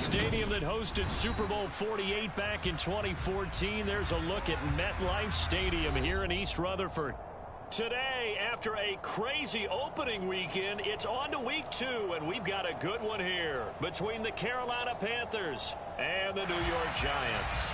stadium that hosted Super Bowl 48 back in 2014. There's a look at MetLife Stadium here in East Rutherford. Today, after a crazy opening weekend, it's on to week 2, and we've got a good one here between the Carolina Panthers and the New York Giants.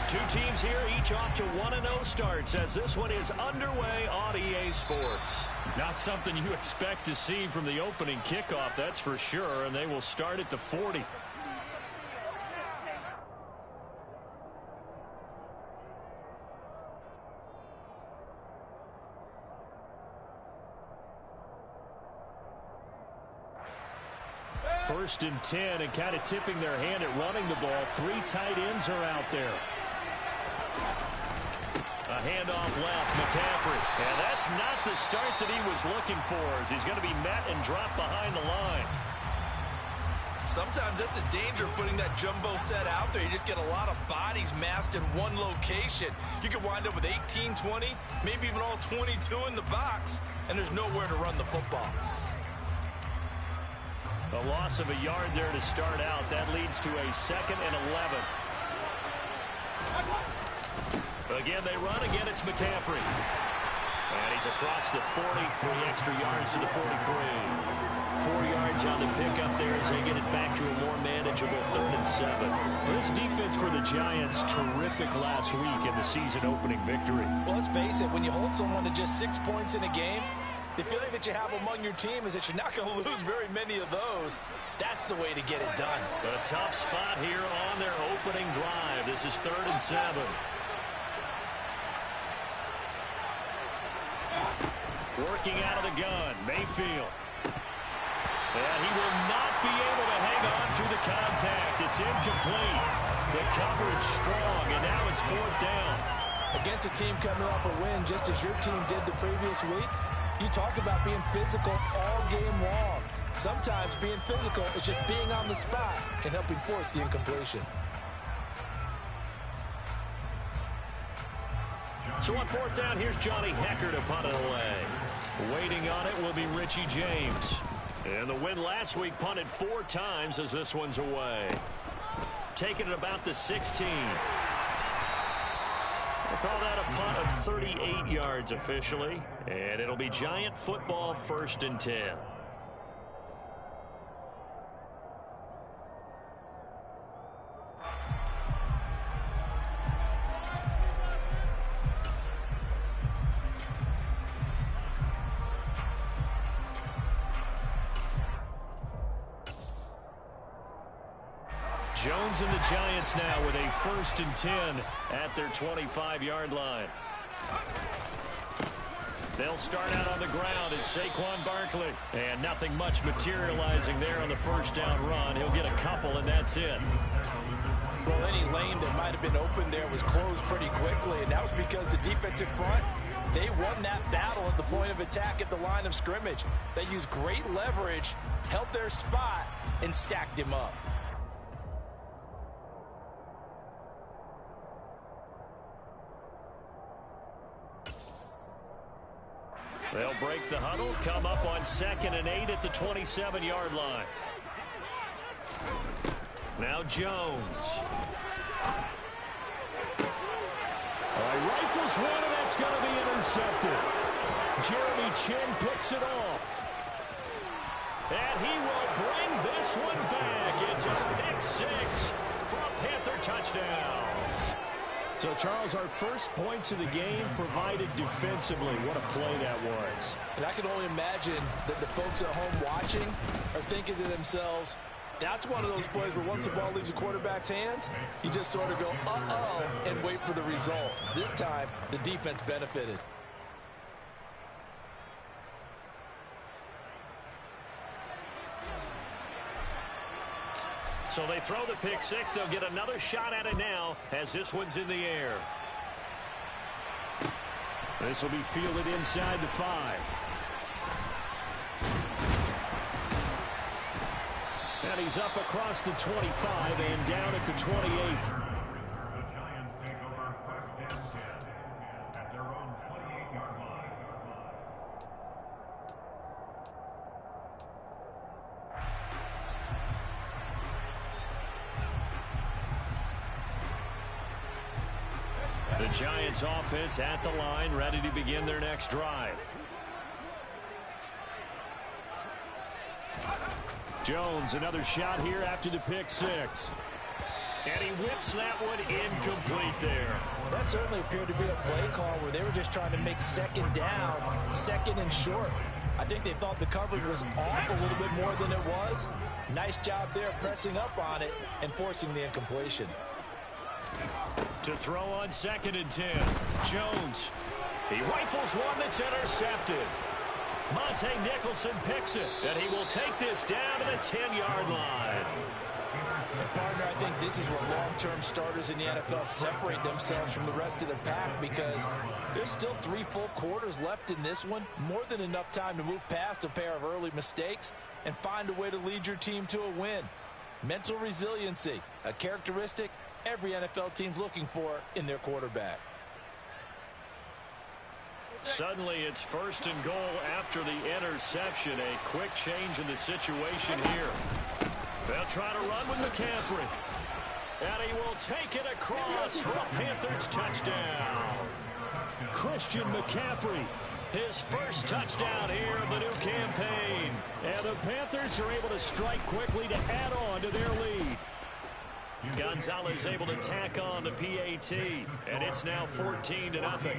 Two teams here, each off to 1-0 starts as this one is underway on EA Sports. Not something you expect to see from the opening kickoff, that's for sure, and they will start at the 40. First and 10, and kind of tipping their hand at running the ball. 3 tight ends are out there. A handoff left, McCaffrey. And that's not the start that he was looking for, as he's going to be met and dropped behind the line. Sometimes that's a danger of putting that jumbo set out there. You just get a lot of bodies massed in one location. You could wind up with 18, 20, maybe even all 22 in the box, and there's nowhere to run the football. A loss of a yard there to start out. That leads to a 2nd and 11. Again, they run. Again, it's McCaffrey. And he's across the 40, 3 extra yards to the 43. 4 yards on the pickup there as they get it back to a more manageable 3rd and 7. This defense for the Giants, terrific last week in the season-opening victory. Well, let's face it, when you hold someone to just 6 points in a game, the feeling that you have among your team is that you're not going to lose very many of those. That's the way to get it done. A tough spot here on their opening drive. This is 3rd and 7. Working out of the gun, Mayfield. And he will not be able to hang on to the contact. It's incomplete. The coverage strong, and now it's 4th down. Against a team coming off a win, just as your team did the previous week, you talk about being physical all game long. Sometimes being physical is just being on the spot and helping force the incompletion. So on 4th down, here's Johnny Hecker to punt it away. Waiting on it will be Richie James. And the win last week punted 4 times as this one's away. Taking it about the 16. We'll call that a punt of 38 yards officially. And it'll be Giant football 1st and 10. Jones and the Giants now with a 1st and 10 at their 25-yard line. They'll start out on the ground. It's Saquon Barkley. And nothing much materializing there on the 1st down run. He'll get a couple, and that's it. Well, any lane that might have been open there was closed pretty quickly, and that was because the defensive front, they won that battle at the point of attack at the line of scrimmage. They used great leverage, held their spot, and stacked him up. They'll break the huddle, come up on 2nd and 8 at the 27-yard line. Now Jones. Rifles one, and that's going to be intercepted. Jeremy Chin picks it off. And he will bring this one back. It's a pick 6 for a Panther touchdown. So, Charles, our first points of the game provided defensively. What a play that was. And I can only imagine that the folks at home watching are thinking to themselves, that's one of those plays where once the ball leaves the quarterback's hands, you just sort of go, uh-oh, and wait for the result. This time, the defense benefited. So they throw the pick 6. They'll get another shot at it now as this one's in the air. This will be fielded inside the 5. And he's up across the 25 and down at the 28. The Giants take over first and 10 at their own 28-yard line. The Giants offense at the line, ready to begin their next drive. Jones, another shot here after the pick six. And he whips that one incomplete there. That certainly appeared to be a play call where they were just trying to make second down, second and short. I think they thought the coverage was off a little bit more than it was. Nice job there pressing up on it and forcing the incompletion. To throw on 2nd and 10. Jones. He rifles one that's intercepted. Monte Nicholson picks it, and he will take this down to the 10-yard line. And partner, I think this is where long-term starters in the NFL separate themselves from the rest of the pack, because there's still 3 full quarters left in this one. More than enough time to move past a pair of early mistakes and find a way to lead your team to a win. Mental resiliency, a characteristic every NFL team's looking for in their quarterback. Suddenly it's 1st and goal after the interception. A quick change in the situation here. They'll try to run with McCaffrey. And he will take it across for a Panthers touchdown. Christian McCaffrey, his first touchdown here of the new campaign. And the Panthers are able to strike quickly to add on to their lead. Gonzalez able to tack on the PAT, and it's now 14-0.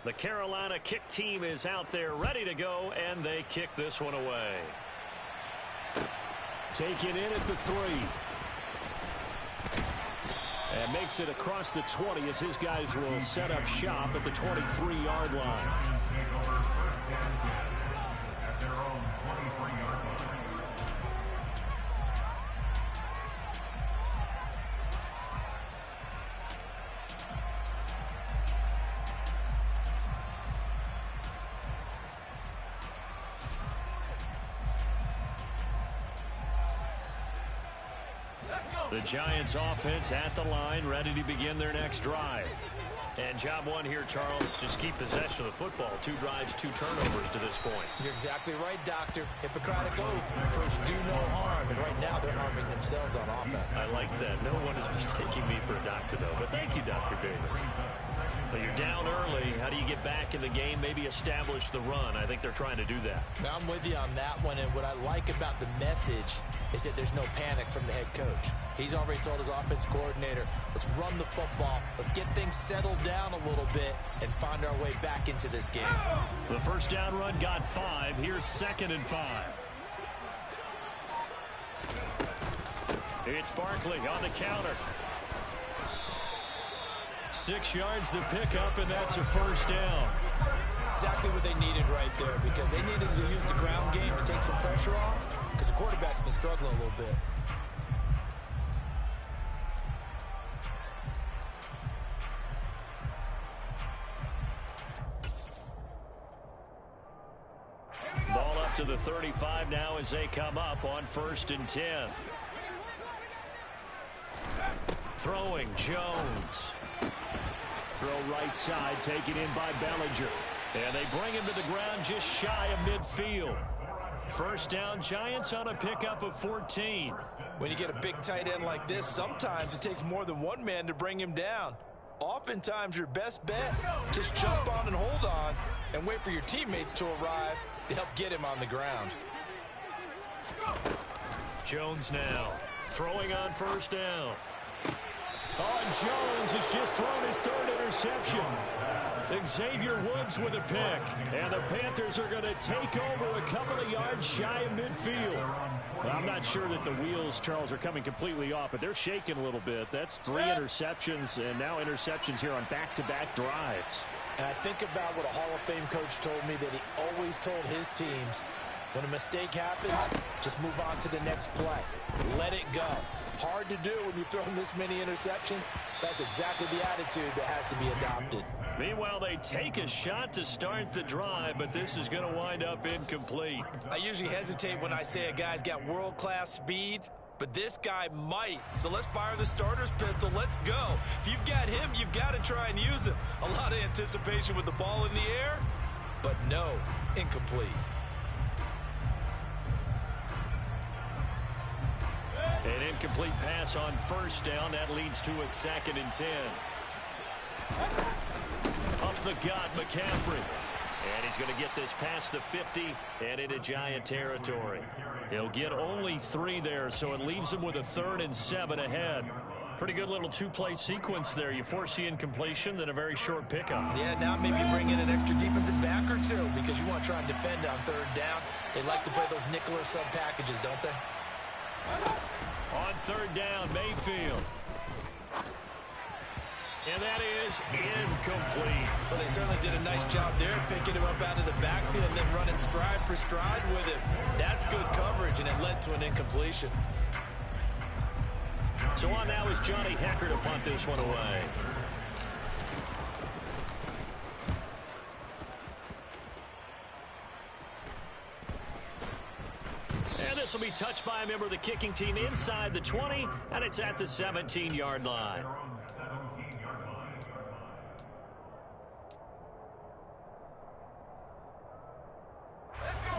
The Carolina kick team is out there ready to go, and they kick this one away. Taken in at the 3. And makes it across the 20 as his guys will set up shop at the 23-yard line. At their own 23-yard line. The Giants offense at the line, ready to begin their next drive. And job one here, Charles, just keep possession of the football. 2 drives, 2 turnovers to this point. You're exactly right, Doctor. Hippocratic oath. First, do no harm. And right now, they're harming themselves on offense. I like that. No one is mistaking me for a doctor, though. But thank you, Dr. Davis. But you're down early. How do you get back in the game? Maybe establish the run. I think they're trying to do that. Now, I'm with you on that one. And what I like about the message is that there's no panic from the head coach. He's already told his offense coordinator, let's run the football. Let's get things settled down a little bit and find our way back into this game. The first down run got 5. Here's 2nd and 5. It's Barkley on the counter. 6 yards the pickup, and that's a first down. Exactly what they needed right there, because they needed to use the ground game to take some pressure off, because the quarterback's been struggling a little bit. Ball up to the 35 now as they come up on 1st and 10. Throwing Jones. Throw right side, taken in by Bellinger. And they bring him to the ground just shy of midfield. First down, Giants on a pickup of 14. When you get a big tight end like this, sometimes it takes more than one man to bring him down. Oftentimes, your best bet, just jump on and hold on and wait for your teammates to arrive to help get him on the ground. Jones now throwing on first down. Oh, and Jones has just thrown his 3rd interception. Xavier Woods with a pick. And the Panthers are going to take over a couple of yards shy of midfield. Well, I'm not sure that the wheels, Charles, are coming completely off, but they're shaking a little bit. That's 3 interceptions, and now interceptions here on back-to-back drives. And I think about what a Hall of Fame coach told me, that he always told his teams, When a mistake happens, just move on to the next play. Let it go. Hard to do when you've thrown this many interceptions. That's exactly the attitude that has to be adopted. Meanwhile, they take a shot to start the drive, but this is going to wind up incomplete. I usually hesitate when I say a guy's got world-class speed, but this guy might. So let's fire the starter's pistol. Let's go. If you've got him, you've got to try and use him. A lot of anticipation with the ball in the air, but no, incomplete. An incomplete pass on first down. That leads to a 2nd and 10. Up the gut, McCaffrey. And he's going to get this past the 50 and into Giant territory. He'll get only 3 there, so it leaves him with a 3rd and 7 ahead. Pretty good little 2-play sequence there. You force the incompletion, then a very short pickup. Yeah, now maybe bring in an extra defensive back or two because you want to try and defend on 3rd down. They like to play those nickel or sub packages, don't they? On 3rd down, Mayfield. And that is incomplete. Well, they certainly did a nice job there, picking him up out of the backfield and then running stride for stride with him. That's good coverage, and it led to an incompletion. So on now is Johnny Hecker to punt this one away. And this will be touched by a member of the kicking team inside the 20, and it's at the 17-yard line.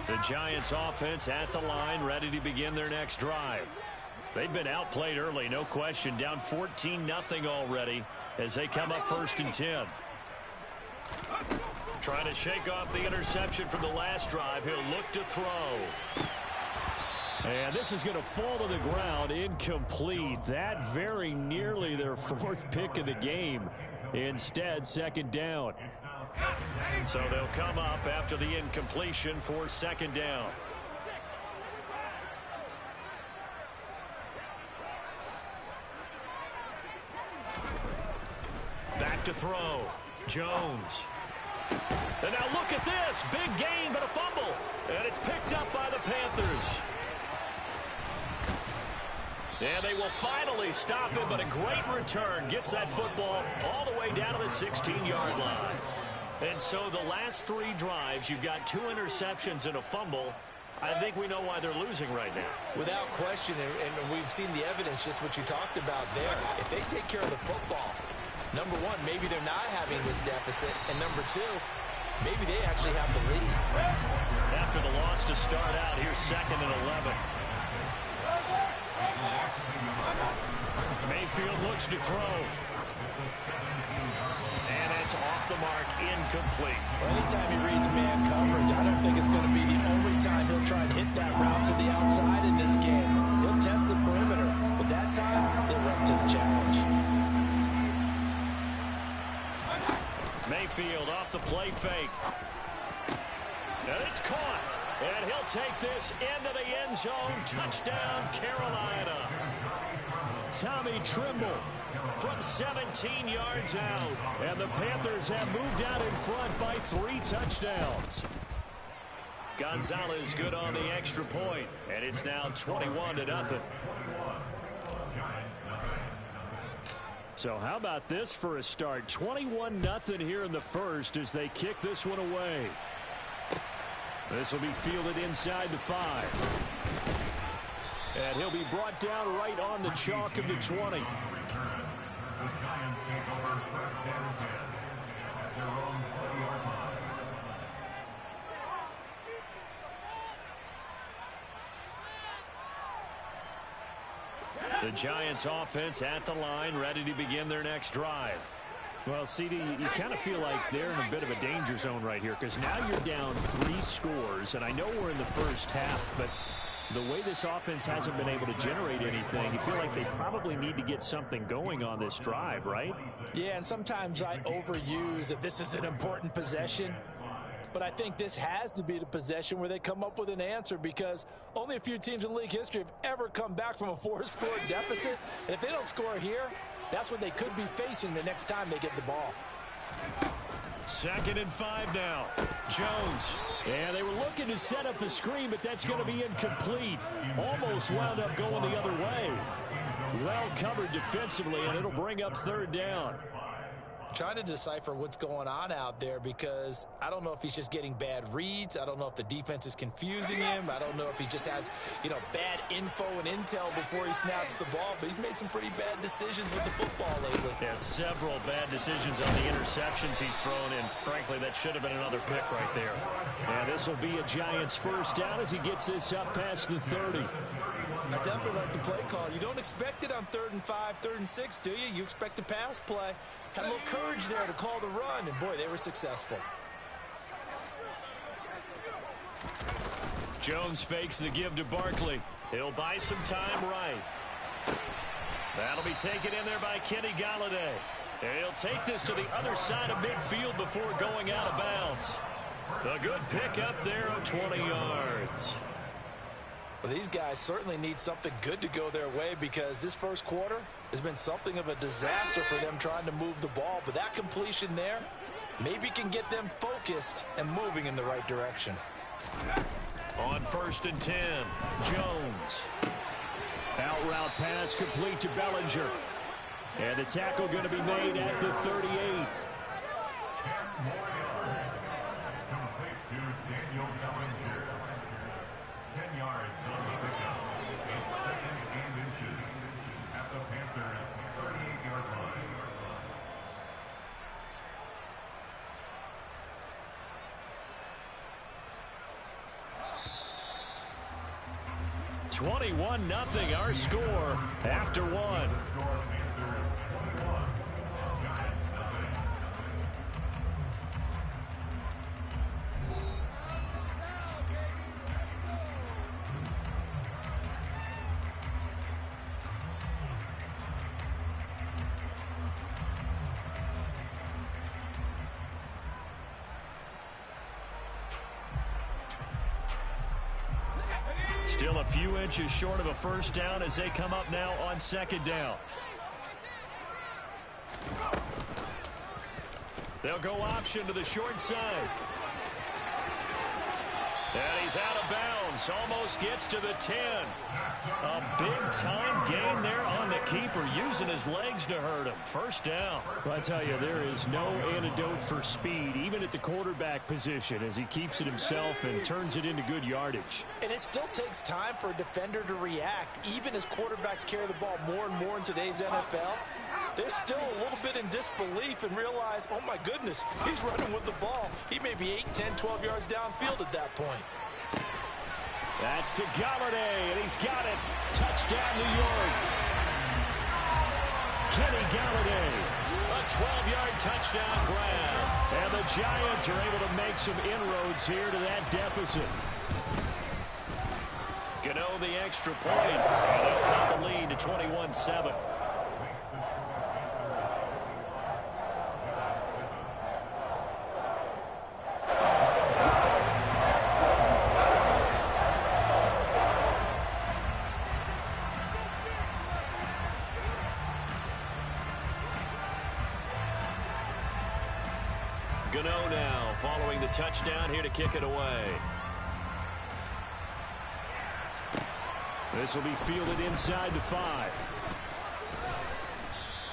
The Giants offense at the line, ready to begin their next drive. They've been outplayed early, no question. Down 14-0 already as they come up 1st and 10. Trying to shake off the interception from the last drive. He'll look to throw. And this is going to fall to the ground, incomplete. That very nearly their 4th pick of the game. Instead, 2nd down. So they'll come up after the incompletion for 2nd down. Back to throw. Jones. And now look at this. Big gain, but a fumble. And it's picked up by the Panthers. And they will finally stop him, but a great return. Gets that football all the way down to the 16-yard line. And so the last 3 drives, you've got 2 interceptions and a fumble. I think we know why they're losing right now. Without question, and we've seen the evidence, just what you talked about there. If they take care of the football, number 1, maybe they're not having this deficit. And number 2, maybe they actually have the lead. After the loss to start out, here's 2nd and 11. Mayfield looks to throw. And it's off the mark, incomplete. Well, anytime he reads man coverage, I don't think it's going to be the only time he'll try and hit that route to the outside in this game. He'll test the perimeter, but that time, he'll run to the challenge. Mayfield off the play fake. And it's caught. And he'll take this into the end zone. Touchdown, Carolina. Tommy Trimble from 17 yards out. And the Panthers have moved out in front by 3 touchdowns. Gonzalez good on the extra point. And it's now 21-0. So how about this for a start? 21-0 here in the first as they kick this one away. This will be fielded inside the 5. And he'll be brought down right on the chalk of the 20. The Giants take over 1st and 10 at their own 20-yard line. The Giants offense at the line, ready to begin their next drive. Well, CD, you kind of feel like they're in a bit of a danger zone right here because now you're down 3 scores, and I know we're in the first half, but the way this offense hasn't been able to generate anything, you feel like they probably need to get something going on this drive, right? Yeah, and sometimes I overuse that this is an important possession. But I think this has to be the possession where they come up with an answer because only a few teams in league history have ever come back from a 4-score deficit. And if they don't score here, that's what they could be facing the next time they get the ball. 2nd and 5 now. Jones. Yeah, they were looking to set up the screen, but that's going to be incomplete. Almost wound up going the other way. Well covered defensively, and it'll bring up 3rd down. Trying to decipher what's going on out there because I don't know if he's just getting bad reads. I don't know if the defense is confusing him. I don't know if he just has, bad info and intel before he snaps the ball. But he's made some pretty bad decisions with the football lately. Yeah, several bad decisions on the interceptions he's thrown in. Frankly, that should have been another pick right there. And this will be a Giants 1st down as he gets this up past the 30. I definitely like the play call. You don't expect it on 3rd and 5, 3rd and 6, do you? You expect a pass play. Had a little courage there to call the run, and boy, they were successful. Jones fakes the give to Barkley. He'll buy some time right. That'll be taken in there by Kenny Galladay. And he'll take this to the other side of midfield before going out of bounds. A good pick up there of 20 yards. Well, these guys certainly need something good to go their way because this first quarter has been something of a disaster for them trying to move the ball. But that completion there maybe can get them focused and moving in the right direction. On 1st and 10, Jones. Out route pass complete to Bellinger. And the tackle going to be made at the 38. Complete to Daniel Bellinger. 10 yards on the pickup. It's 2nd and inches at the Panthers' 38-yard line. Nothing our score after 1. Score Panthers 21, Giants 7. Still a few inches short of a 1st down as they come up now on 2nd down. They'll go option to the short side. And he's out of bounds. Almost gets to the 10. A big-time gain there on the keeper, using his legs to hurt him. 1st down. Well, I tell you, there is no antidote for speed, even at the quarterback position, as he keeps it himself and turns it into good yardage. And it still takes time for a defender to react, even as quarterbacks carry the ball more and more in today's NFL. They're still a little bit in disbelief and realize, oh my goodness, he's running with the ball. He may be 8, 10, 12 yards downfield at that point. That's to Galladay, and he's got it. Touchdown, New York. Kenny Galladay. A 12-yard touchdown grab. And the Giants are able to make some inroads here to that deficit. Gano the extra point, and they'll cut the lead to 21-7. Gano now following the touchdown here to kick it away. This will be fielded inside the 5.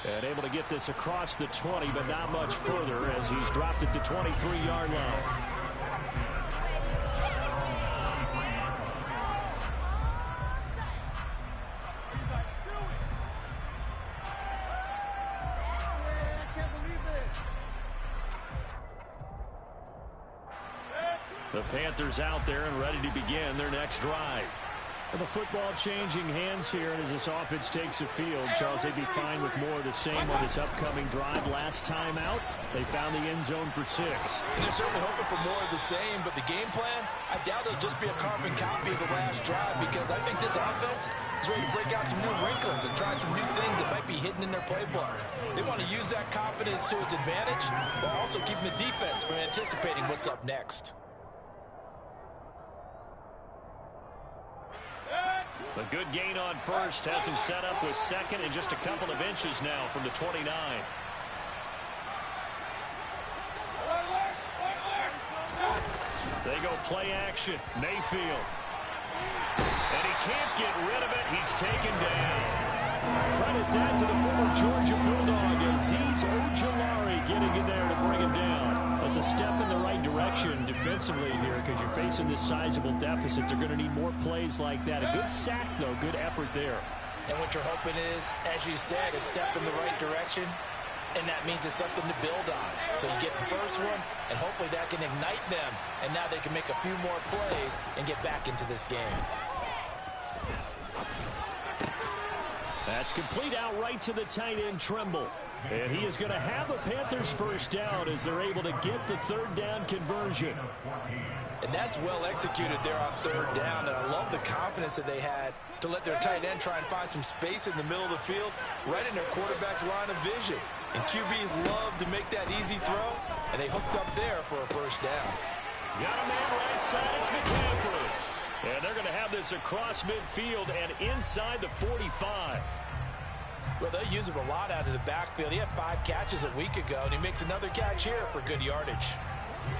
And able to get this across the 20, but not much further as he's dropped it to 23-yard line. The Panthers out there and ready to begin their next drive. Well, the football changing hands here, and as this offense takes the field, Charles, they'd be fine with more of the same on this upcoming drive. Last time out, they found the end zone for 6. They're certainly hoping for more of the same, but the game plan, I doubt it'll just be a carbon copy of the last drive because I think this offense is ready to break out some new wrinkles and try some new things that might be hidden in their playbook. They want to use that confidence to its advantage while also keeping the defense from anticipating what's up next. A good gain on 1st has him set up with 2nd and just a couple of inches now from the 29. play action. Mayfield. And he can't get rid of it. He's taken down. Credit that to the former Georgia Bulldog, Azeez Ojulari getting in there to bring him down. That's a step in the right direction defensively here because you're facing this sizable deficit. They're going to need more plays like that. A good sack, though. Good effort there. And what you're hoping is, as you said, a step in the right direction. And that means it's something to build on. So you get the first one, and hopefully that can ignite them. And now they can make a few more plays and get back into this game. That's complete out right to the tight end, Tremble. And he is going to have the Panthers first down as they're able to get the third down conversion. And that's well executed there on third down. And I love the confidence that they had to let their tight end try and find some space in the middle of the field, right in their quarterback's line of vision. And QBs love to make that easy throw, and they hooked up there for a first down. Got a man right side. It's McCaffrey. And they're going to have this across midfield and inside the 45. Well, they'll use him a lot out of the backfield. He had 5 catches a week ago, and he makes another catch here for good yardage.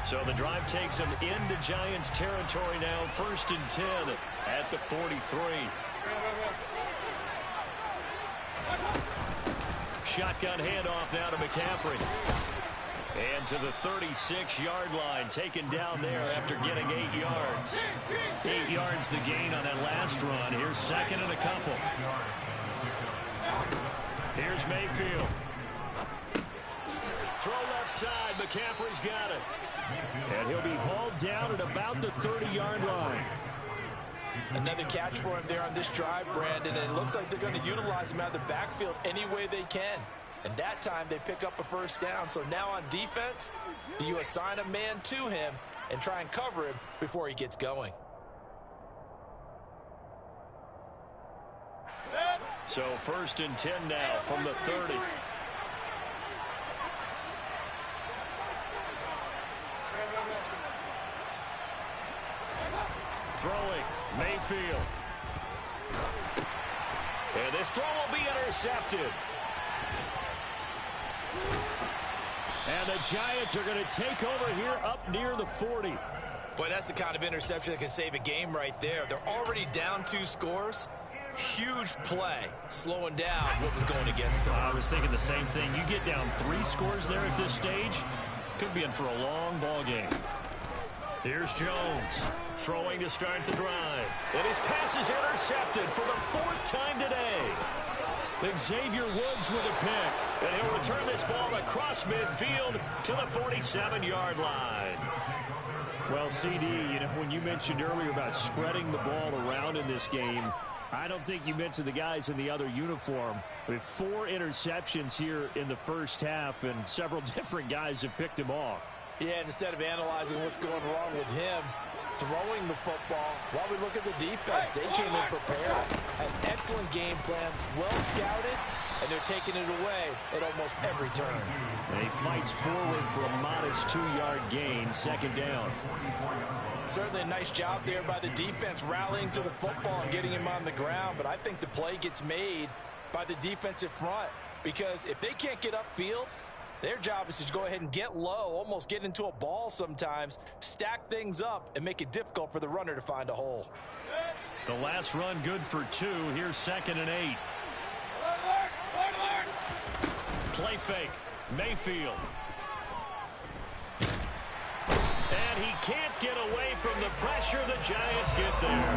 So the drive takes them into Giants territory now. 1st and 10 at the 43. Shotgun handoff now to McCaffrey. And to the 36-yard line, taken down there after getting 8 yards. 8 yards the gain on that last run. Here's 2nd and a couple. Here's Mayfield. Throw left side. McCaffrey's got it. And he'll be hauled down at about the 30-yard line. Another catch for him there on this drive, Brandon. And it looks like they're going to utilize him out of the backfield any way they can. And that time they pick up a first down. So now on defense, do you assign a man to him and try and cover him before he gets going? So 1st and 10 now from the 30. Throwing, Mayfield. And this throw will be intercepted. And the Giants are going to take over here up near the 40. Boy, that's the kind of interception that can save a game right there. They're already down 2 scores. Huge play, slowing down what was going against them. I was thinking the same thing. You get down 3 scores there at this stage, could be in for a long ball game. Here's Jones throwing to start the drive. And his pass is intercepted for the 4th time today. Xavier Woods with a pick. And he'll return this ball across midfield to the 47-yard line. Well, CD, you know, when you mentioned earlier about spreading the ball around in this game, I don't think you mentioned the guys in the other uniform. With 4 interceptions here in the first half, and several different guys have picked him off. Yeah, instead of analyzing what's going wrong with him, throwing the football, while we look at the defense, they came in prepared. An excellent game plan, well scouted, and they're taking it away at almost every turn. And he fights forward for a modest 2-yard gain, 2nd down. Certainly a nice job there by the defense, rallying to the football and getting him on the ground. But I think the play gets made by the defensive front, because if they can't get upfield, their job is to go ahead and get low, almost get into a ball sometimes, stack things up, and make it difficult for the runner to find a hole. The last run good for 2. Here's 2nd and 8. Play fake. Mayfield. And he can't get away from the pressure. The Giants get there.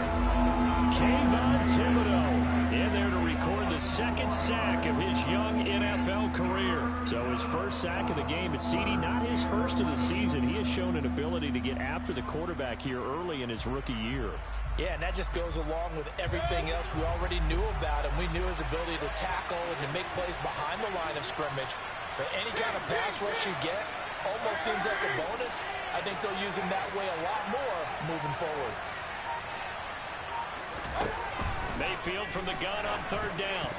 Kayvon Thibodeau in there to record the 2nd sack of his young NFL career. So his first sack of the game, but CD, not his first of the season. He has shown an ability to get after the quarterback here early in his rookie year. Yeah, and that just goes along with everything else we already knew about him. We knew his ability to tackle and to make plays behind the line of scrimmage. But any kind of pass rush you get almost seems like a bonus. I think they'll use him that way a lot more moving forward. Mayfield from the gun on 3rd down.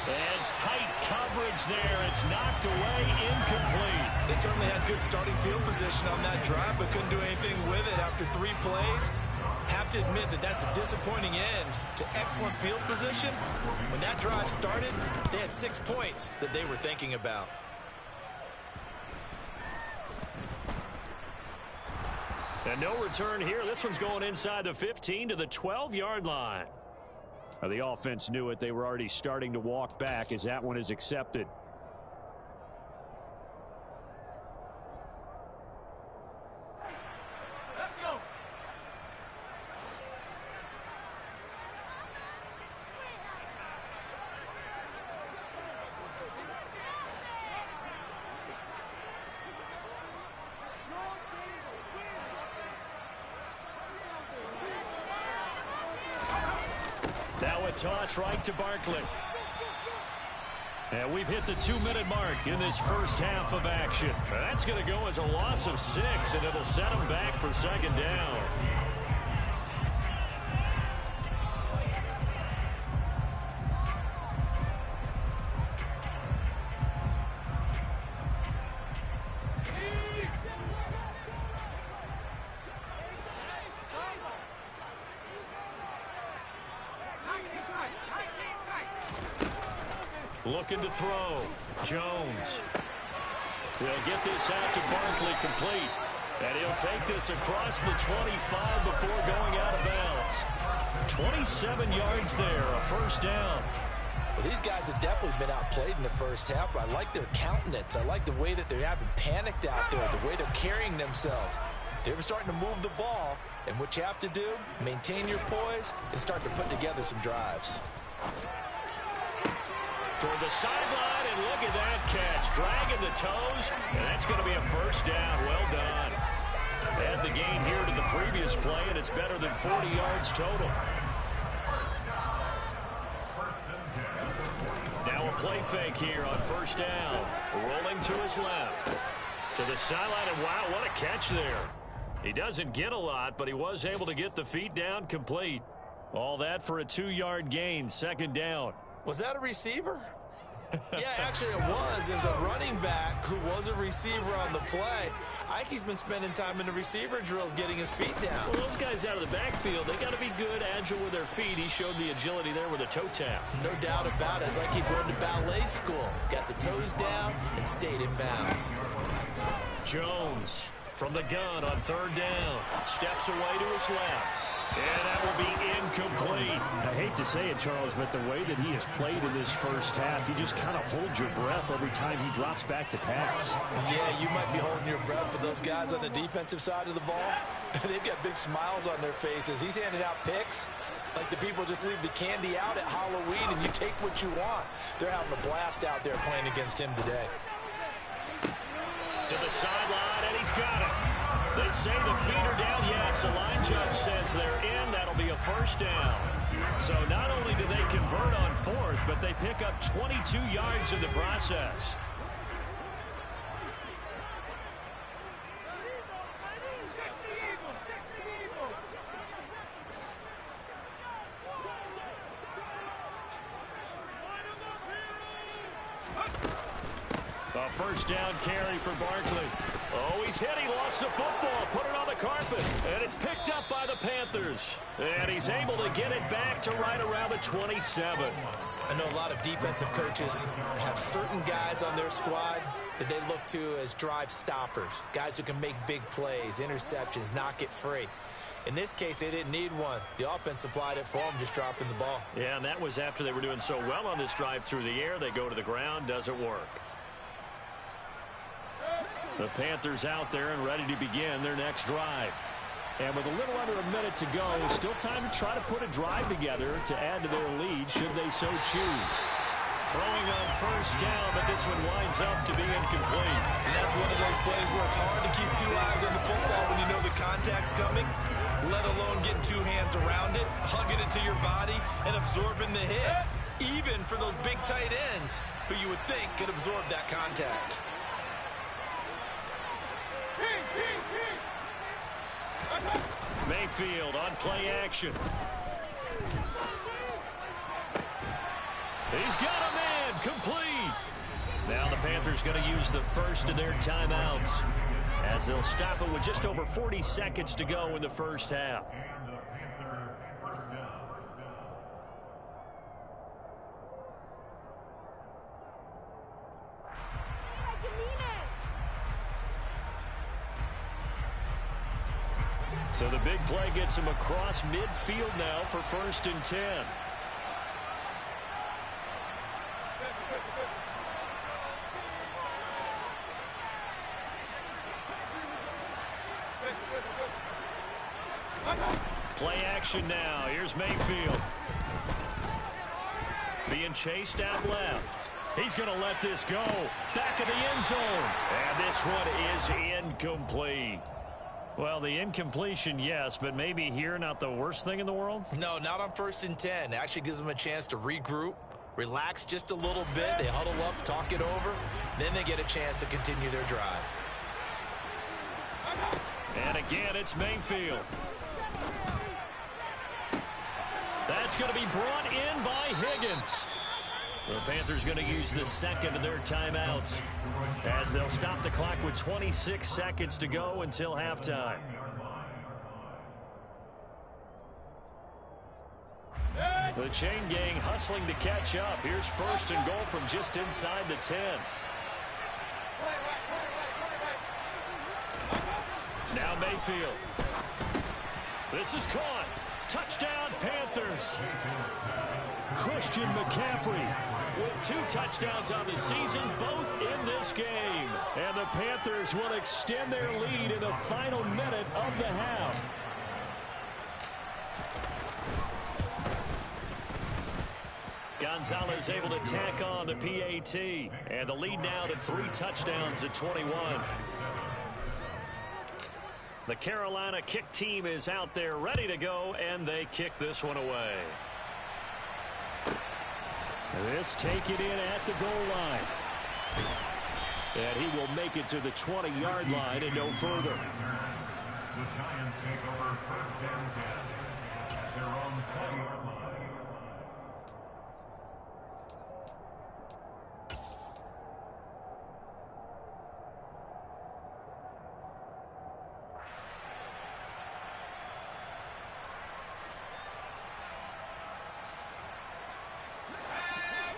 And tight coverage there. It's knocked away, incomplete. They certainly had good starting field position on that drive, but couldn't do anything with it after 3 plays. Have to admit that that's a disappointing end to excellent field position. When that drive started, they had 6 points that they were thinking about. And no return here. This one's going inside the 15 to the 12-yard line. Now, the offense knew it. They were already starting to walk back as that one is accepted. Now a toss right to Barkley. And we've hit the 2-minute mark in this first half of action. That's going to go as a loss of 6, and it'll set them back for second down. Looking to throw. Jones. He'll get this out to Barkley complete. And he'll take this across the 25 before going out of bounds. 27 yards there, a first down. Well, these guys have definitely been outplayed in the first half. I like their countenance. I like the way that they haven't panicked out there, the way they're carrying themselves. They were starting to move the ball, and what you have to do, maintain your poise and start to put together some drives. Toward the sideline, and look at that catch. Dragging the toes, and that's going to be a first down. Well done. Add the gain here to the previous play, and it's better than 40 yards total. Now a play fake here on first down. Rolling to his left. To the sideline, and wow, what a catch there. He doesn't get a lot, but he was able to get the feet down complete. All that for a 2-yard gain, second down. Was that a receiver? Yeah, actually it was. It was a running back who was a receiver on the play. I think he's been spending time in the receiver drills getting his feet down. Well, those guys out of the backfield, they got to be good, agile with their feet. He showed the agility there with a toe tap. No doubt about it. It's like he went to ballet school. Got the toes down and stayed in bounds. Jones from the gun on third down. Steps away to his left. And that will be incomplete. I hate to say it, Charles, but the way that he has played in this first half, you just kind of hold your breath every time he drops back to pass. Yeah, you might be holding your breath, but those guys on the defensive side of the ball, they've got big smiles on their faces. He's handing out picks like the people just leave the candy out at Halloween and you take what you want. They're having a blast out there playing against him today. To the sideline, and he's got it. They say the feet are down. Yes, the line judge says they're in. That'll be a first down. So not only do they convert on fourth, but they pick up 22 yards in the process. A first down carry for Barkley. Oh, he's hit. He lost the football. Put it on the carpet. And it's picked up by the Panthers. And he's able to get it back to right around the 27. I know a lot of defensive coaches have certain guys on their squad that they look to as drive stoppers. Guys who can make big plays, interceptions, knock it free. In this case, they didn't need one. The offense supplied it for them, just dropping the ball. Yeah, and that was after they were doing so well on this drive through the air. They go to the ground. Doesn't work. The Panthers out there and ready to begin their next drive. And with a little under a minute to go, still time to try to put a drive together to add to their lead should they so choose. Throwing on first down, but this one winds up to be incomplete. And that's one of those plays where it's hard to keep two eyes on the football when you know the contact's coming, let alone getting two hands around it, hugging it to your body, and absorbing the hit. Even for those big tight ends who you would think could absorb that contact. Mayfield on play action. He's got a man complete. Now the Panthers going to use the first of their timeouts as they'll stop it with just over 40 seconds to go in the first half. So the big play gets him across midfield now for 1st and 10. Play action now. Here's Mayfield. Being chased out left. He's going to let this go. Back of the end zone. And this one is incomplete. Well, the incompletion, yes, but maybe here not the worst thing in the world? No, not on 1st and 10. It actually gives them a chance to regroup, relax just a little bit. They huddle up, talk it over. Then they get a chance to continue their drive. And again, it's Mayfield. That's going to be brought in by Higgins. The Panthers going to use the second of their timeouts as they'll stop the clock with 26 seconds to go until halftime. The chain gang hustling to catch up. Here's 1st and goal from just inside the 10. Now Mayfield. This is caught. Touchdown, Panthers. Christian McCaffrey with 2 touchdowns on the season, both in this game. And the Panthers will extend their lead in the final minute of the half. Gonzalez able to tack on the PAT. And the lead now to 3 touchdowns at 21. The Carolina kick team is out there ready to go, and they kick this one away. This take it in at the goal line. And he will make it to the 20-yard line and no further. The Giants take over 1st and 10 at their own 20-yard line.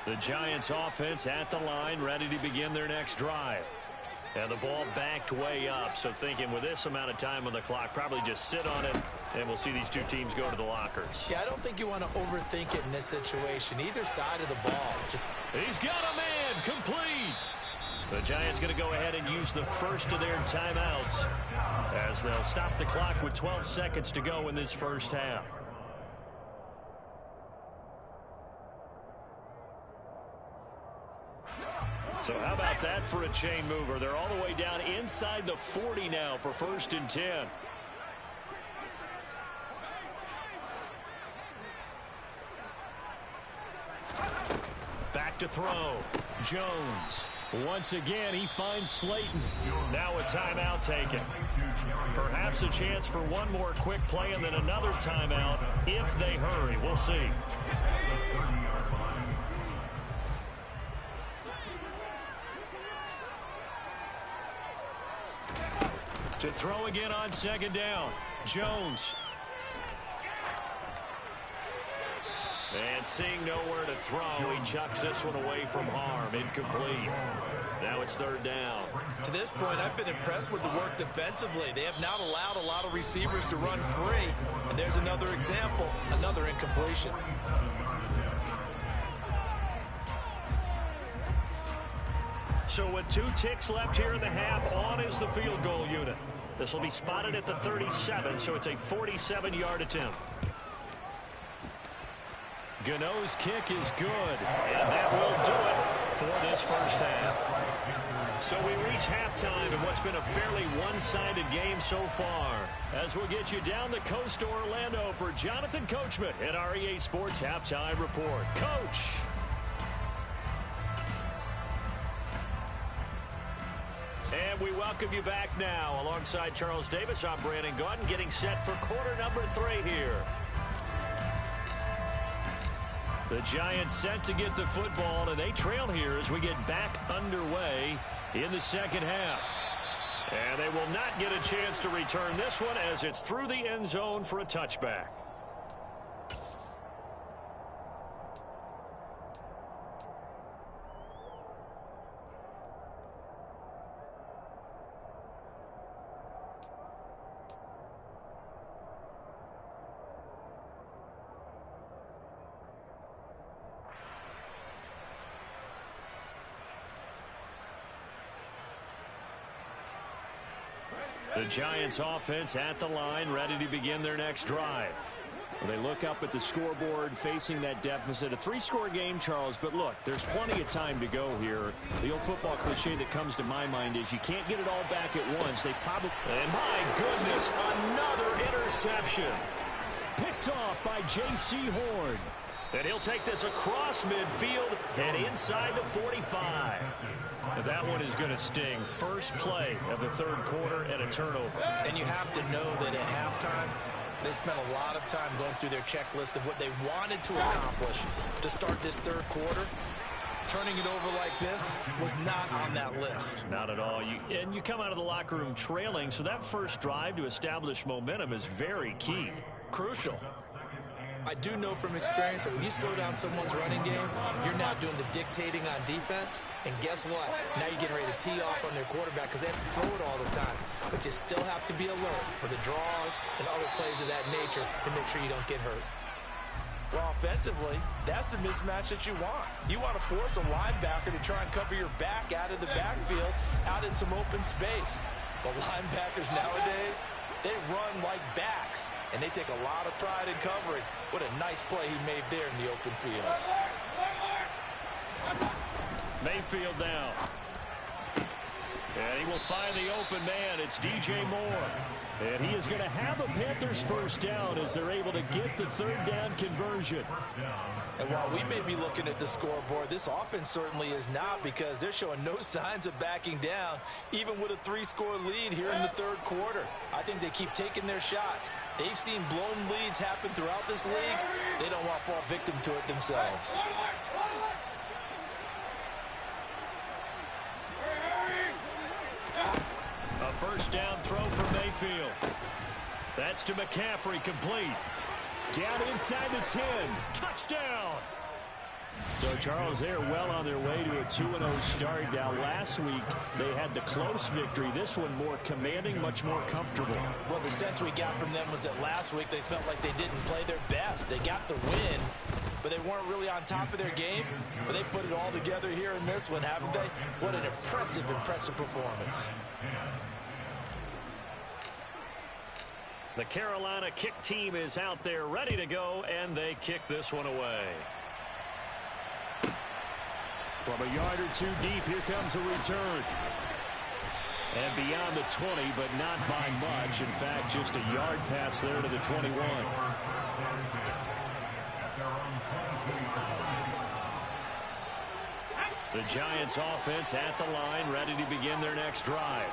The Giants offense at the line, ready to begin their next drive. And the ball backed way up, so thinking with this amount of time on the clock, probably just sit on it, and we'll see these two teams go to the lockers. Yeah, I don't think you want to overthink it in this situation. Either side of the ball. He's got a man, complete. The Giants going to go ahead and use the first of their timeouts as they'll stop the clock with 12 seconds to go in this first half. So how about that for a chain mover? They're all the way down inside the 40 now for 1st and 10. Back to throw. Jones. Once again, he finds Slayton. Now a timeout taken. Perhaps a chance for one more quick play and then another timeout if they hurry. We'll see. To throw again on 2nd down. Jones. And seeing nowhere to throw, he chucks this one away from harm. Incomplete. Now it's 3rd down. To this point, I've been impressed with the work defensively. They have not allowed a lot of receivers to run free. And there's another example, another incompletion. So with 2 ticks left here in the half, on is the field goal unit. This will be spotted at the 37, so it's a 47-yard attempt. Gano's kick is good, and that will do it for this first half. So we reach halftime in what's been a fairly one-sided game so far. As we'll get you down the coast to Orlando for Jonathan Coachman at our EA Sports Halftime Report. Coach! And we welcome you back now. Alongside Charles Davis, I'm Brandon Gaudin, getting set for quarter number 3 here. The Giants set to get the football, and they trail here as we get back underway in the second half. And they will not get a chance to return this one as it's through the end zone for a touchback. The Giants offense at the line, ready to begin their next drive. They look up at the scoreboard facing that deficit. A 3-score game, Charles, but look, there's plenty of time to go here. The old football cliche that comes to my mind is you can't get it all back at once. They probably... And my goodness, another interception. Picked off by J.C. Horn. And he'll take this across midfield and inside the 45. That one is going to sting. First play of the third quarter and a turnover. And you have to know that at halftime, they spent a lot of time going through their checklist of what they wanted to accomplish to start this third quarter. Turning it over like this was not on that list. Not at all. You come out of the locker room trailing, so that first drive to establish momentum is very key. Crucial. I do know from experience that when you slow down someone's running game, you're now doing the dictating on defense. And guess what? Now you're getting ready to tee off on their quarterback because they have to throw it all the time. But you still have to be alert for the draws and other plays of that nature to make sure you don't get hurt. Well, offensively, that's the mismatch that you want. You want to force a linebacker to try and cover your back out of the backfield, out in some open space. The linebackers nowadays, they run like backs, and they take a lot of pride in covering. What a nice play he made there in the open field. Mayfield now. And he will find the open man. It's DJ Moore. And he is going to have a Panthers first down as they're able to get the third down conversion. And while we may be looking at the scoreboard, this offense certainly is not, because they're showing no signs of backing down, even with a 3-score lead here in the third quarter. I think they keep taking their shots. They've seen blown leads happen throughout this league. They don't want to fall victim to it themselves. A first down throw for Mayfield. That's to McCaffrey, complete. Down inside the 10. Touchdown! So, Charles, they're well on their way to a 2-0 start. Now, last week, they had the close victory. This one more commanding, much more comfortable. Well, the sense we got from them was that last week they felt like they didn't play their best. They got the win, but they weren't really on top of their game. But they put it all together here in this one, haven't they? What an impressive performance. The Carolina kick team is out there ready to go, and they kick this one away. From a yard or two deep, here comes a return. And beyond the 20, but not by much. In fact, just a yard pass there to the 21. The Giants offense at the line, ready to begin their next drive.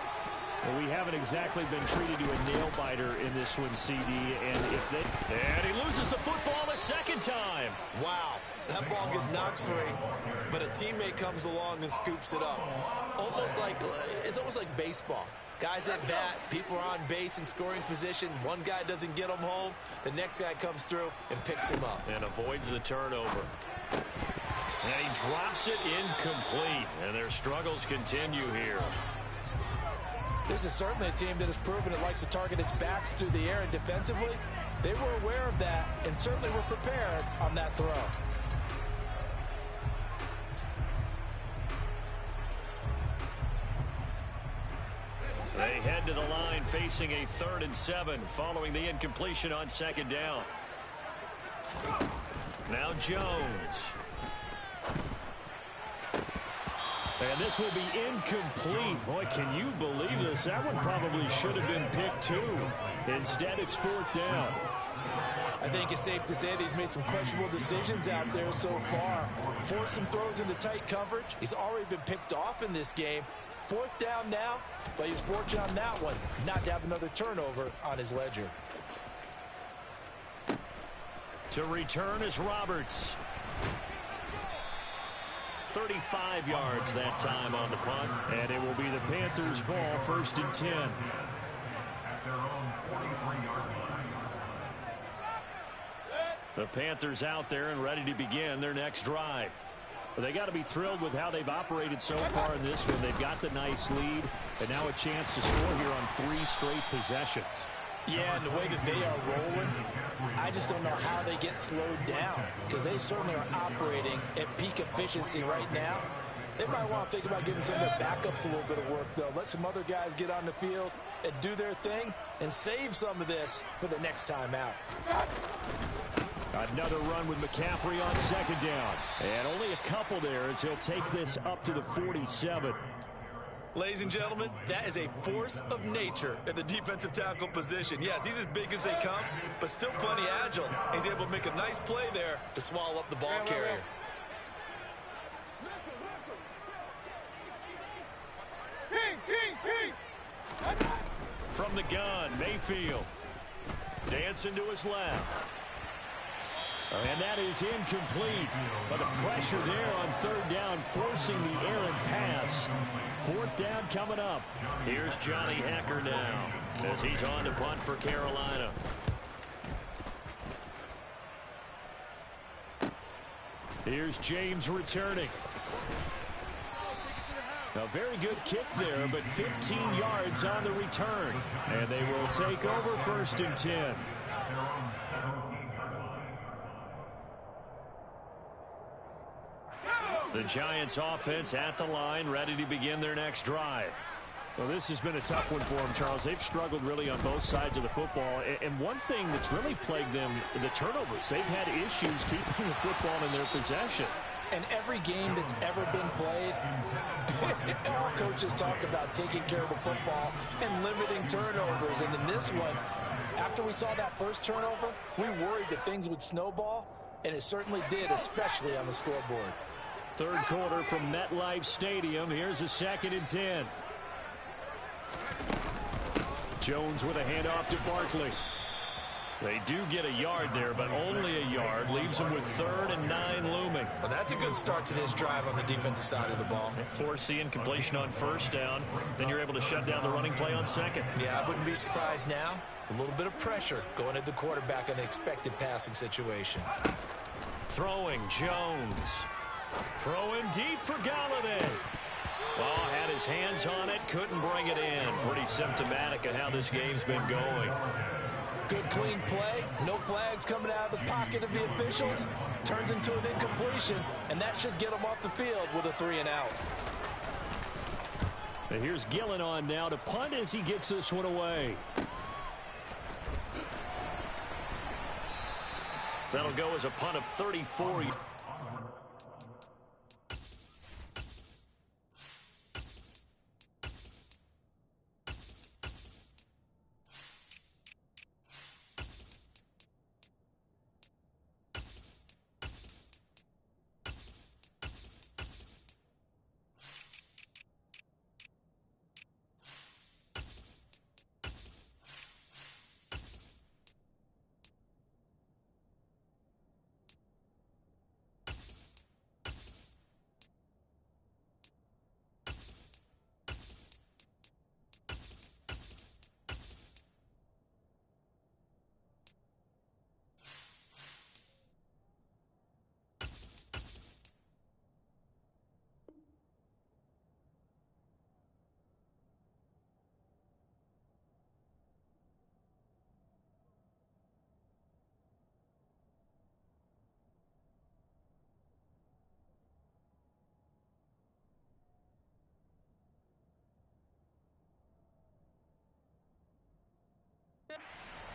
Well, we haven't exactly been treated to a nail-biter in this one, CD. And he loses the football a second time. Wow, that ball gets knocked free, but a teammate comes along and scoops it up. It's almost like baseball. Guys at bat, people are on base in scoring position. One guy doesn't get them home. The next guy comes through and picks him up. And avoids the turnover. And he drops it incomplete. And their struggles continue here. This is certainly a team that has proven it likes to target its backs through the air, and defensively, they were aware of that and certainly were prepared on that throw. They head to the line facing a 3rd and 7 following the incompletion on second down. Now Jones. And this will be incomplete. Boy, can you believe this? That one probably should have been picked too. Instead, it's 4th down. I think it's safe to say that he's made some questionable decisions out there so far. Forced some throws into tight coverage. He's already been picked off in this game. 4th down now, but he's fortunate on that one not to have another turnover on his ledger. To return is Roberts. 35 yards that time on the punt. And it will be the Panthers' ball, 1st and 10. At their own 43-yard line. The Panthers out there and ready to begin their next drive. They got to be thrilled with how they've operated so far in this one. They've got the nice lead, and now a chance to score here on 3 straight possessions. Yeah, and the way that they are rolling, I just don't know how they get slowed down, because they certainly are operating at peak efficiency right now. They might want to think about giving some of their backups a little bit of work, though. Let some other guys get on the field and do their thing and save some of this for the next time out. Another run with McCaffrey on second down. And only a couple there as he'll take this up to the 47. Ladies and gentlemen, that is a force of nature at the defensive tackle position. Yes, he's as big as they come, but still plenty agile. He's able to make a nice play there to swallow up the ball carrier. From the gun, Mayfield. Dancing to his left. And that is incomplete. But the pressure there on third down, forcing the errant pass. Fourth down coming up. Here's Johnny Hecker now as he's on to punt for Carolina. Here's James returning. A very good kick there, but 15 yards on the return. And they will take over first and 10. The Giants offense at the line, ready to begin their next drive. Well, this has been a tough one for them, Charles. They've struggled really on both sides of the football. And one thing that's really plagued them, the turnovers. They've had issues keeping the football in their possession. And every game that's ever been played, all coaches talk about taking care of the football and limiting turnovers. And in this one, after we saw that first turnover, we worried that things would snowball, and it certainly did, especially on the scoreboard. Third quarter from MetLife Stadium. Here's a second and 10. Jones with a handoff to Barkley. They do get a yard there, but only a yard. Leaves them with 3rd and 9 looming. Well, that's a good start to this drive on the defensive side of the ball. Force the incompletion on first down. Then you're able to shut down the running play on second. Yeah, I wouldn't be surprised now. A little bit of pressure going at the quarterback in an expected passing situation. Throwing, Jones. Throwing deep for Galladay. Oh, had his hands on it, couldn't bring it in. Pretty symptomatic of how this game's been going. Good clean play, no flags coming out of the pocket of the officials. Turns into an incompletion, and that should get them off the field with a 3-and-out. And here's Gillen on now to punt as he gets this one away. That'll go as a punt of 34.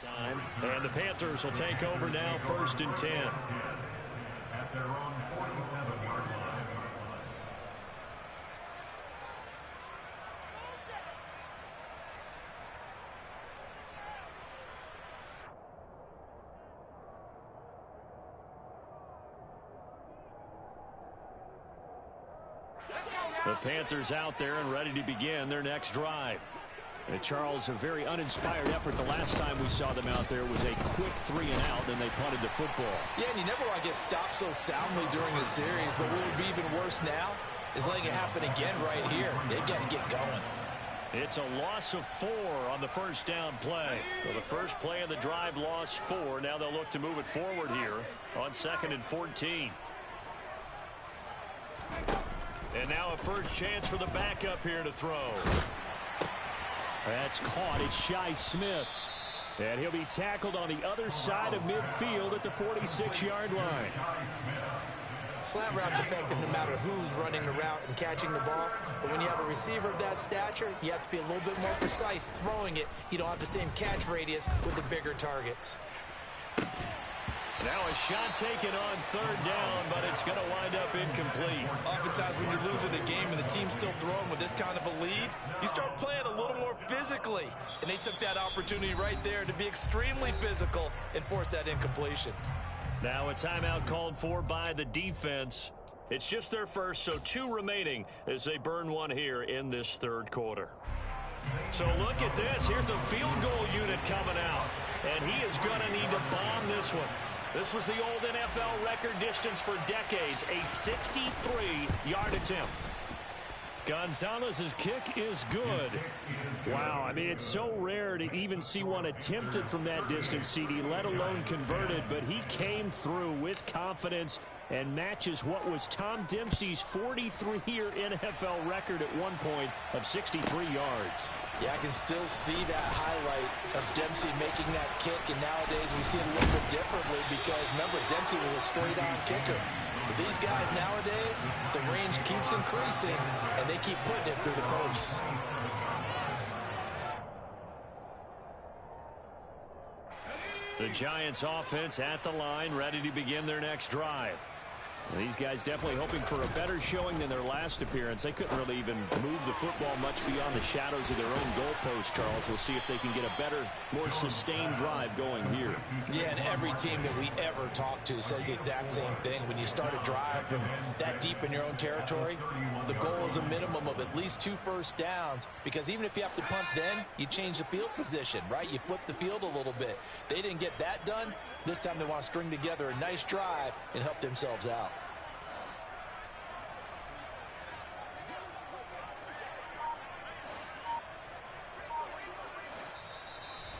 Time. And the Panthers will take over now, 1st and 10. At their own 47-yard line. The Panthers out there and ready to begin their next drive. And Charles, a very uninspired effort. The last time we saw them out there was a quick 3-and-out, and they punted the football. Yeah, and you never want to get stopped so soundly during the series, but what would be even worse now is letting it happen again right here. They've got to get going. It's a loss of 4 on the first down play. So the first play of the drive lost 4. Now they'll look to move it forward here on 2nd and 14. And now a first chance for the backup here to throw. That's caught. It's Shi Smith. And he'll be tackled on the other side of midfield at the 46-yard line. Slant route's effective no matter who's running the route and catching the ball. But when you have a receiver of that stature, you have to be a little bit more precise throwing it. You don't have the same catch radius with the bigger targets. Now a shot taken on third down, but it's going to wind up incomplete. Oftentimes when you're losing a game and the team's still throwing with this kind of a lead, you start playing a little more physically. And they took that opportunity right there to be extremely physical and force that incompletion. Now a timeout called for by the defense. It's just their first, so 2 remaining as they burn one here in this third quarter. So look at this. Here's the field goal unit coming out. And he is going to need to bomb this one. This was the old NFL record distance for decades, a 63-yard attempt. Gonzalez's kick is good. Wow, I mean, it's so rare to even see one attempted from that distance, CD, let alone converted, but he came through with confidence and matches what was Tom Dempsey's 43-year NFL record at one point of 63 yards. Yeah, I can still see that highlight of Dempsey making that kick, and nowadays we see it a little bit differently because, remember, Dempsey was a straight-on kicker. But these guys nowadays, the range keeps increasing, and they keep putting it through the posts. The Giants offense at the line, ready to begin their next drive. These guys definitely hoping for a better showing than their last appearance. They couldn't really even move the football much beyond the shadows of their own goalpost, Charles. We'll see if they can get a better, more sustained drive going here. Yeah, and every team that we ever talk to says the exact same thing. When you start a drive from that deep in your own territory, the goal is a minimum of at least 2 first downs, because even if you have to punt then, you change the field position, right? You flip the field a little bit. They didn't get that done. This time they want to string together a nice drive and help themselves out.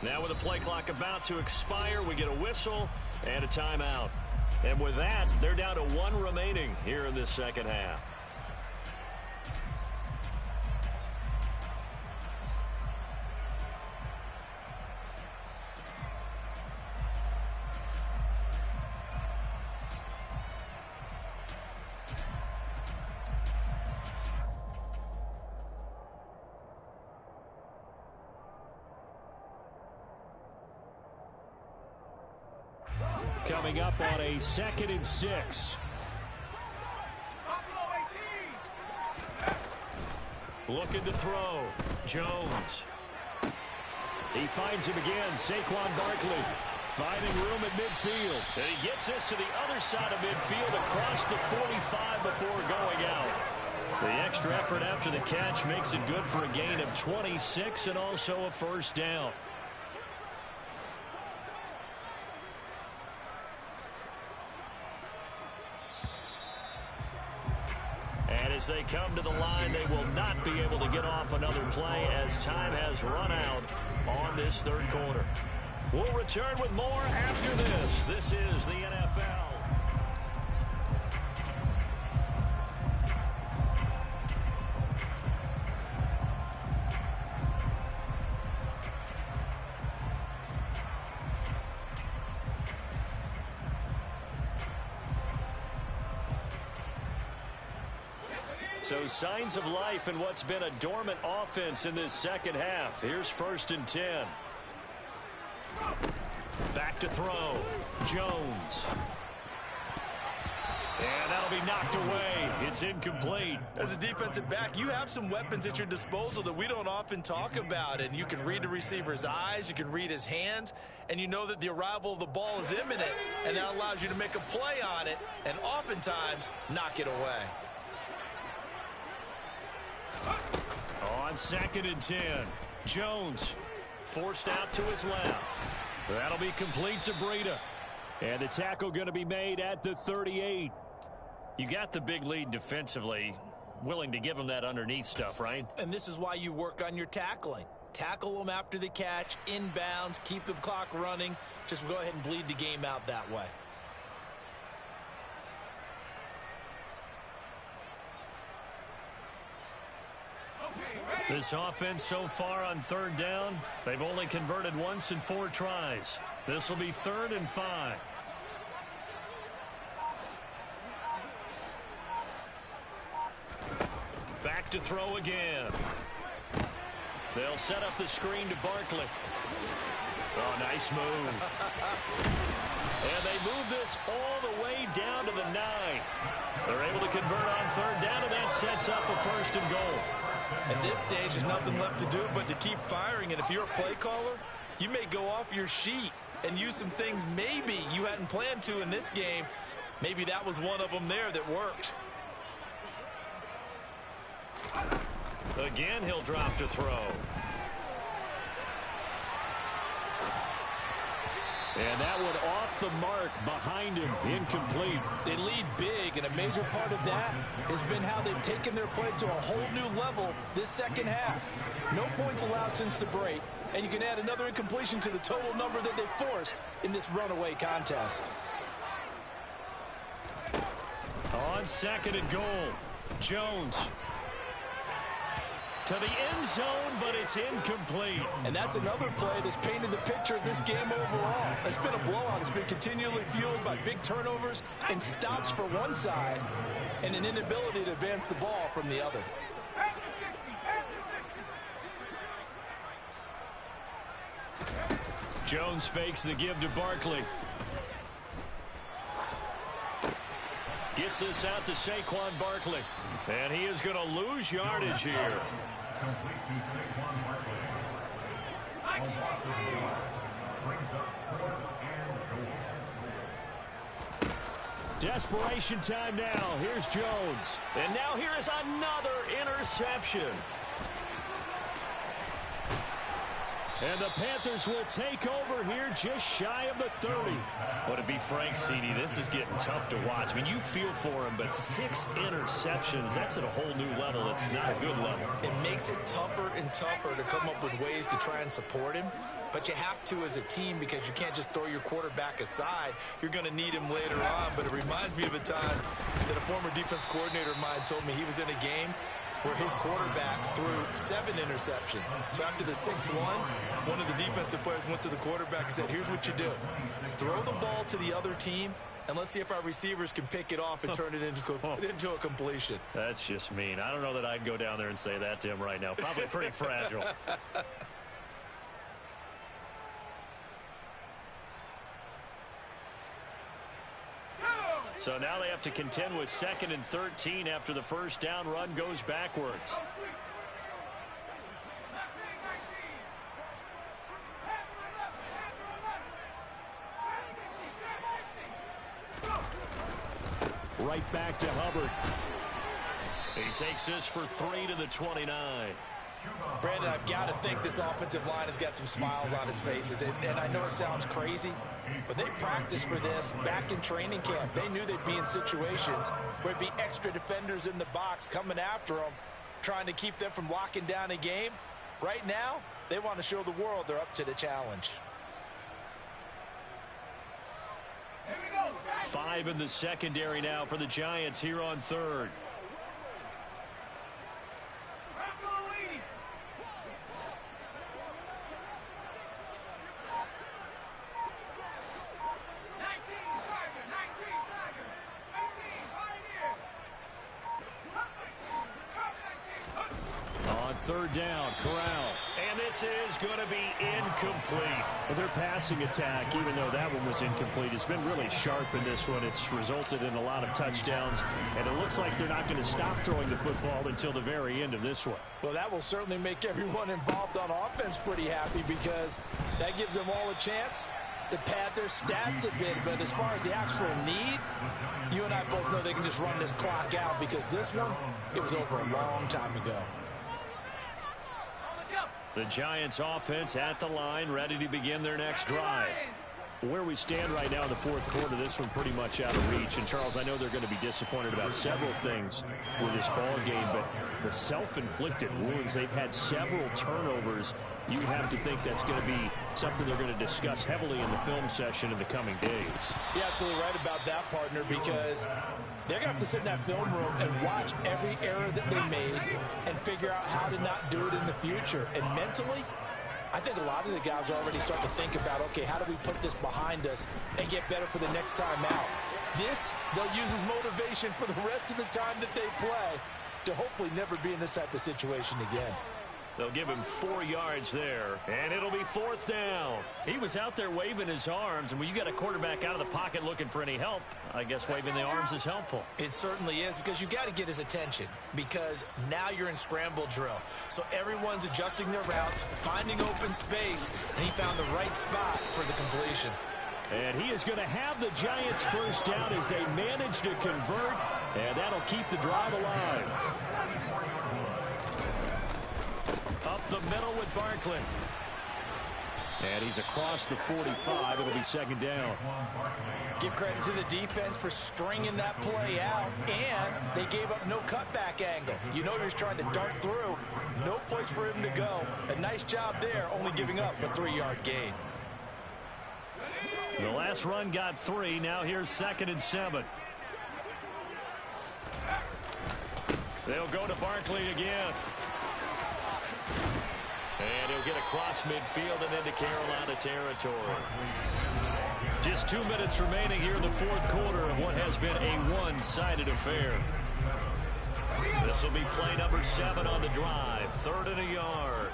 Now with the play clock about to expire, we get a whistle and a timeout. And with that, they're down to 1 remaining here in this second half. Coming up on a 2nd and 6. Looking to throw. Jones. He finds him again. Saquon Barkley finding room at midfield. And he gets this to the other side of midfield across the 45 before going out. The extra effort after the catch makes it good for a gain of 26 and also a first down. And as they come to the line, they will not be able to get off another play as time has run out on this third quarter. We'll return with more after this. This is the NFL. So signs of life in what's been a dormant offense in this second half. Here's 1st and 10. Back to throw. Jones. And that'll be knocked away. It's incomplete. As a defensive back, you have some weapons at your disposal that we don't often talk about. And you can read the receiver's eyes, you can read his hands, and you know that the arrival of the ball is imminent. And that allows you to make a play on it and oftentimes knock it away. On 2nd and 10, Jones forced out to his left. That'll be complete to Breida. And the tackle going to be made at the 38. You got the big lead defensively, willing to give them that underneath stuff, right? And this is why you work on your tackling. Tackle them after the catch, inbounds, keep the clock running. Just go ahead and bleed the game out that way. This offense so far on 3rd down, they've only converted once in 4 tries. This will be 3rd and 5. to throw again. They'll set up the screen to Barkley. Oh, nice move. And they move this all the way down to the 9. They're able to convert on third down, and that sets up a 1st and goal. At this stage, there's nothing left to do but to keep firing. And if you're a play caller, you may go off your sheet and use some things maybe you hadn't planned to in this game. Maybe that was one of them there that worked. Again, he'll drop to throw. And that one off the mark behind him, incomplete. They lead big, and a major part of that has been how they've taken their play to a whole new level this second half. No points allowed since the break, and you can add another incompletion to the total number that they forced in this runaway contest. On 2nd and goal, Jones to the end zone, but it's incomplete. And that's another play that's painted the picture of this game overall. It's been a blowout. It's been continually fueled by big turnovers and stops for one side and an inability to advance the ball from the other. Jones fakes the give to Barkley. Gets this out to Saquon Barkley. And he is going to lose yardage here. Complete to Saquon Barkley. On loss of the yard. Brings up 4th and goal. Desperation time now. Here's Jones. And now here is another interception. And the Panthers will take over here just shy of the 30. Well, to be frank, CD, this is getting tough to watch. I mean, you feel for him, but 6 interceptions, that's at a whole new level. It's not a good level. It makes it tougher and tougher to come up with ways to try and support him. But you have to as a team because you can't just throw your quarterback aside. You're going to need him later on. But it reminds me of a time that a former defense coordinator of mine told me he was in a game where his quarterback threw 7 interceptions. So after the 6-1, one of the defensive players went to the quarterback and said, here's what you do. Throw the ball to the other team, and let's see if our receivers can pick it off and turn it into a completion. That's just mean. I don't know that I'd go down there and say that to him right now. Probably pretty fragile. So now they have to contend with 2nd and 13 after the first down run goes backwards. Right back to Hubbard. He takes this for 3 to the 29. Brandon, I've got to think this offensive line has got some smiles on its faces. And I know it sounds crazy, but they practiced for this back in training camp. They knew they'd be in situations where it'd be extra defenders in the box coming after them, trying to keep them from locking down a game. Right now, they want to show the world they're up to the challenge. 5 in the secondary now for the Giants here on 3rd. On 3rd down, Corral. And this is going to be incomplete. Well, their passing attack, even though that one was incomplete, has been really sharp in this one. It's resulted in a lot of touchdowns, and it looks like they're not going to stop throwing the football until the very end of this one. Well, that will certainly make everyone involved on offense pretty happy because that gives them all a chance to pad their stats a bit. But as far as the actual need, you and I both know they can just run this clock out because this one, it was over a long time ago. The Giants offense at the line, ready to begin their next drive. Where we stand right now in the 4th quarter, this one pretty much out of reach. And, Charles, I know they're going to be disappointed about several things with this ball game, but the self-inflicted wounds, they've had several turnovers. You would have to think that's going to be something they're going to discuss heavily in the film session in the coming days. You're absolutely right about that, partner, because they're going to have to sit in that film room and watch every error that they made and figure out how to not do it in the future. And mentally, I think a lot of the guys are already starting to think about, okay, how do we put this behind us and get better for the next time out? This, they'll use as motivation for the rest of the time that they play. to hopefully never be in this type of situation again. They'll give him 4 yards there, and it'll be 4th down. He was out there waving his arms, and when you got a quarterback out of the pocket looking for any help, I guess waving the arms is helpful. It certainly is, because you got to get his attention, because now you're in scramble drill. So everyone's adjusting their routes, finding open space, and he found the right spot for the completion. And he is going to have the Giants first down as they manage to convert, and that'll keep the drive alive. Up the middle with Barkley. And he's across the 45. It'll be 2nd down. Give credit to the defense for stringing that play out, and they gave up no cutback angle. You know he was trying to dart through. No place for him to go. A nice job there, only giving up a 3-yard gain. The last run got 3. Now here's 2nd and 7. They'll go to Barkley again. And he'll get across midfield and into Carolina territory. Just 2 minutes remaining here in the 4th quarter of what has been a one-sided affair. This will be play number 7 on the drive. 3rd and a yard.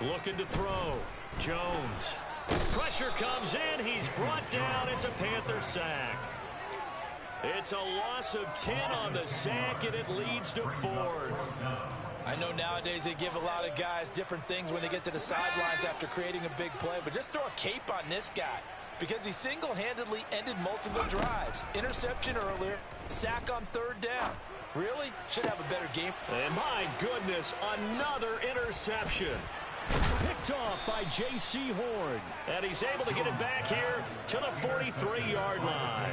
Looking to throw. Jones. Pressure comes in. He's brought down. It's a Panther sack. It's a loss of 10 on the sack, and it leads to 4th. I know nowadays they give a lot of guys different things when they get to the sidelines after creating a big play, but just throw a cape on this guy because he single-handedly ended multiple drives. Interception earlier, sack on 3rd down. Really? Should have a better game. And my goodness, another interception. Picked off by J.C. Horn. And he's able to get it back here to the 43-yard line.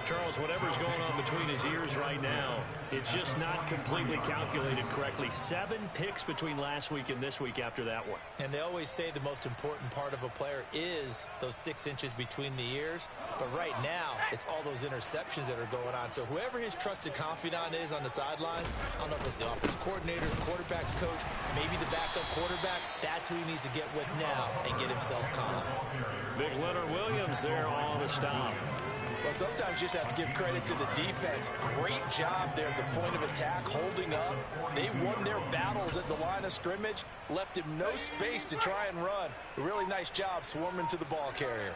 Charles, whatever's going on between his ears right now, it's just not completely calculated correctly. 7 picks between last week and this week after that one. And they always say the most important part of a player is those 6 inches between the ears. But right now, it's all those interceptions that are going on. So whoever his trusted confidant is on the sideline, I don't know if it's the offensive coordinator, the quarterback's coach, maybe the backup quarterback, that's who he needs to get with now and get himself calm. Big Leonard Williams there on the stop. Well, sometimes you just have to give credit to the defense. Great job there at the point of attack, holding up. They won their battles at the line of scrimmage, left him no space to try and run. A really nice job swarming to the ball carrier.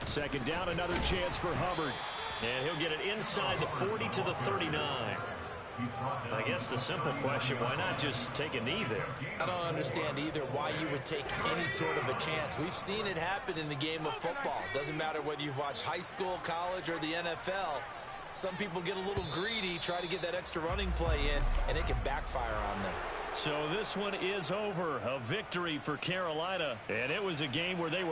Second down, another chance for Hubbard. And he'll get it inside the 40 to the 39. I guess the simple question, why not just take a knee there? I don't understand either why you would take any sort of a chance. We've seen it happen in the game of football. Doesn't matter whether you've watched high school, college, or the NFL. Some people get a little greedy, try to get that extra running play in, and it can backfire on them. So this one is over. A victory for Carolina. And it was a game where they were